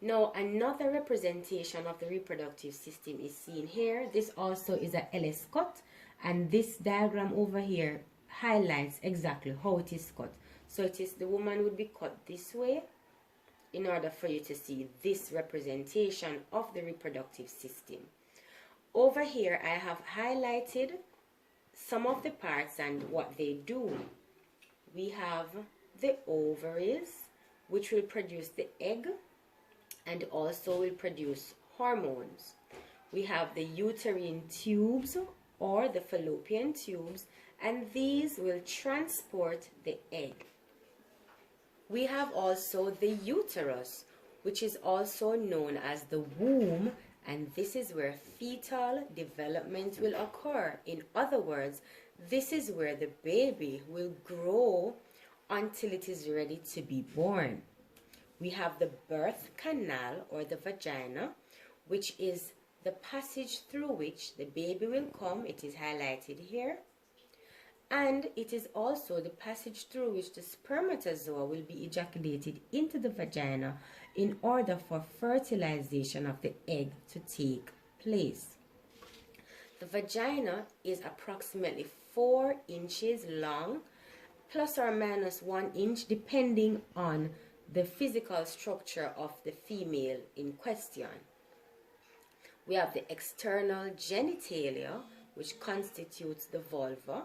Now, another representation of the reproductive system is seen here. This also is a LS cut, and this diagram over here highlights exactly how it is cut. So it is, the woman would be cut this way in order for you to see this representation of the reproductive system. Over here, I have highlighted some of the parts and what they do. We have the ovaries, which will produce the egg and also will produce hormones. We have the uterine tubes or the fallopian tubes, and these will transport the egg. We have also the uterus, which is also known as the womb, and this is where fetal development will occur. In other words, this is where the baby will grow until it is ready to be born. We have the birth canal or the vagina, which is the passage through which the baby will come. It is highlighted here. And it is also the passage through which the spermatozoa will be ejaculated into the vagina in order for fertilization of the egg to take place. The vagina is approximately 4 inches long, plus or minus 1 inch, depending on the physical structure of the female in question. We have the external genitalia, which constitutes the vulva,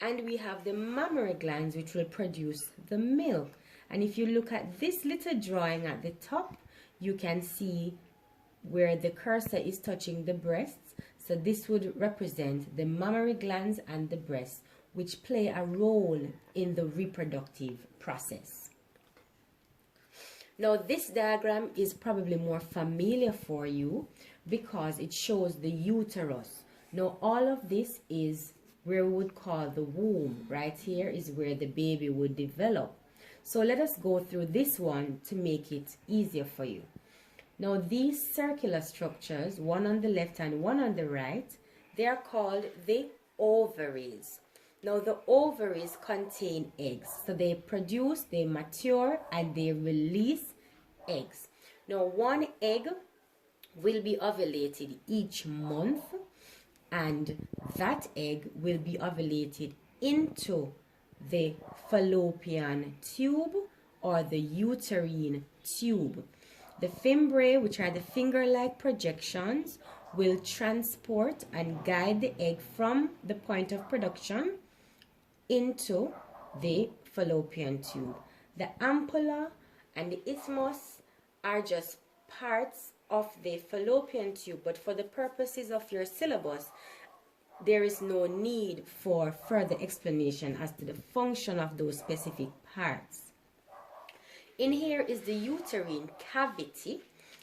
and we have the mammary glands, which will produce the milk. And if you look at this little drawing at the top, you can see where the cursor is touching the breasts. So this would represent the mammary glands and the breasts, which play a role in the reproductive process. Now, this diagram is probably more familiar for you because it shows the uterus. Now, all of this is where we would call the womb. Right here is where the baby would develop. So let us go through this one to make it easier for you. Now, these circular structures, one on the left and one on the right, they are called the ovaries. Now, the ovaries contain eggs. So they produce, they mature, and they release eggs. Now, one egg will be ovulated each month, and that egg will be ovulated into the fallopian tube or the uterine tube. The fimbriae, which are the finger-like projections, will transport and guide the egg from the point of production into the fallopian tube. The ampulla and the isthmus are just parts of the fallopian tube, but for the purposes of your syllabus, there is no need for further explanation as to the function of those specific parts. In here is the uterine cavity,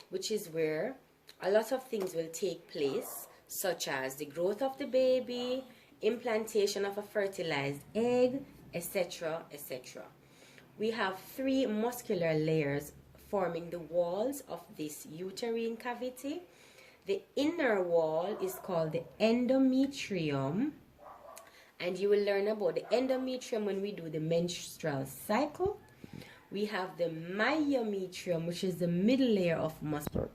which is where a lot of things will take place, such as the growth of the baby, implantation of a fertilized egg, etc., etc. We have 3 muscular layers forming the walls of this uterine cavity. The inner wall is called the endometrium, and you will learn about the endometrium when we do the menstrual cycle. We have the myometrium, which is the middle layer of muscle.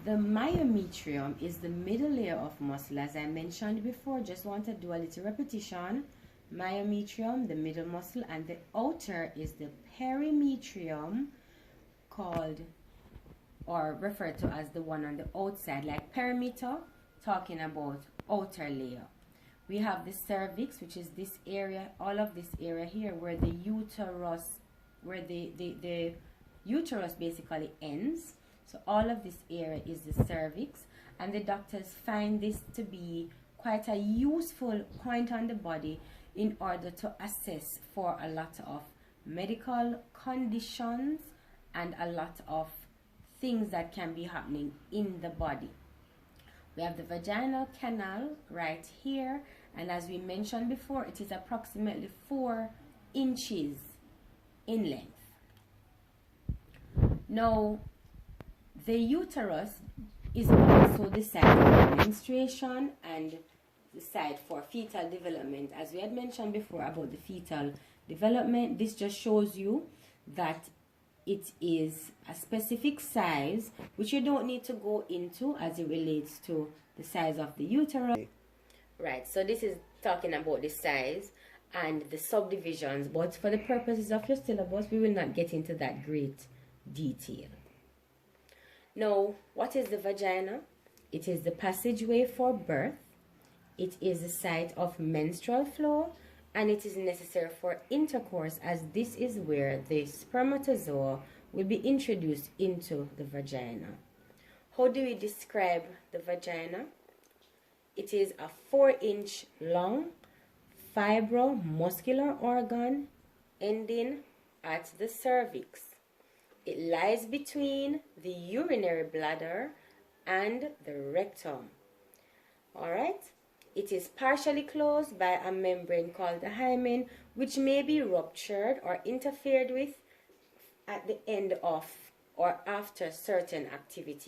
The myometrium is the middle layer of muscle, as I mentioned before. Just want to do a little repetition. Myometrium, the middle muscle, and the outer is the perimetrium, called or referred to as the one on the outside, like perimeter, talking about outer layer. We have the cervix, which is this area, all of this area here, where the uterus, where the uterus basically ends. So all of this area is the cervix, and the doctors find this to be quite a useful point on the body in order to assess for a lot of medical conditions and a lot of things that can be happening in the body. We have the vaginal canal right here, and as we mentioned before, it is approximately 4 inches in length. Now, the uterus is also the site for menstruation and the site for fetal development. As we had mentioned before about the fetal development, this just shows you that it is a specific size, which you don't need to go into as it relates to the size of the uterus. Right, so this is talking about the size and the subdivisions, but for the purposes of your syllabus, we will not get into that great detail. Now, what is the vagina? It is the passageway for birth. It is the site of menstrual flow, and it is necessary for intercourse, as this is where the spermatozoa will be introduced into the vagina. How do we describe the vagina? It is a 4-inch long fibromuscular organ ending at the cervix. It lies between the urinary bladder and the rectum. Alright? It is partially closed by a membrane called the hymen, which may be ruptured or interfered with at the end of or after certain activity.